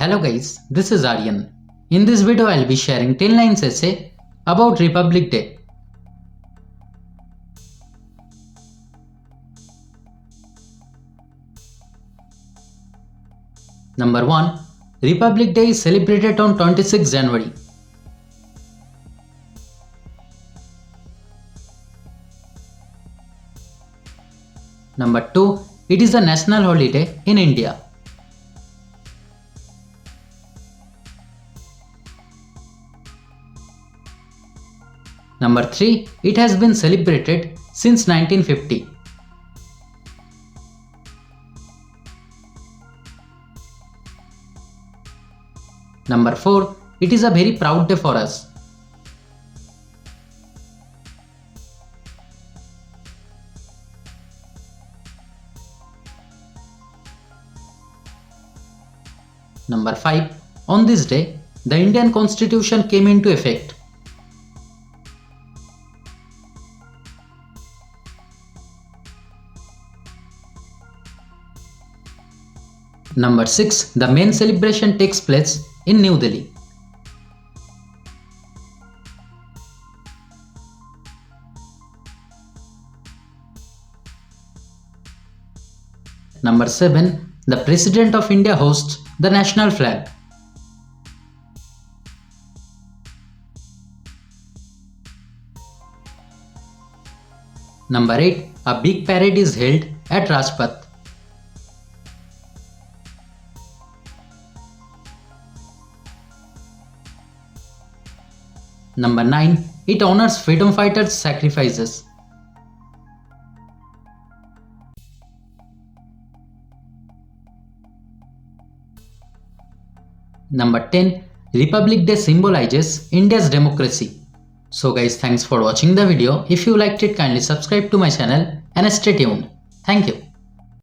Hello guys, this is Aryan. In this video I'll be sharing 10 lines essay about Republic Day. Number 1. Republic Day is celebrated on 26 January. Number 2. It is a national holiday in India. Number 3. It has been celebrated since 1950. Number 4. It is a very proud day for us. Number 5. On this day, the Indian Constitution came into effect. Number 6. The main celebration takes place in New Delhi. Number 7. The President of India hosts the national flag. Number 8. A big parade is held at Rajpath. Number 9. It honors freedom fighters' sacrifices. Number 10. Republic Day symbolizes India's democracy. So guys, thanks for watching the video. If you liked it, kindly subscribe to my channel and stay tuned. Thank you.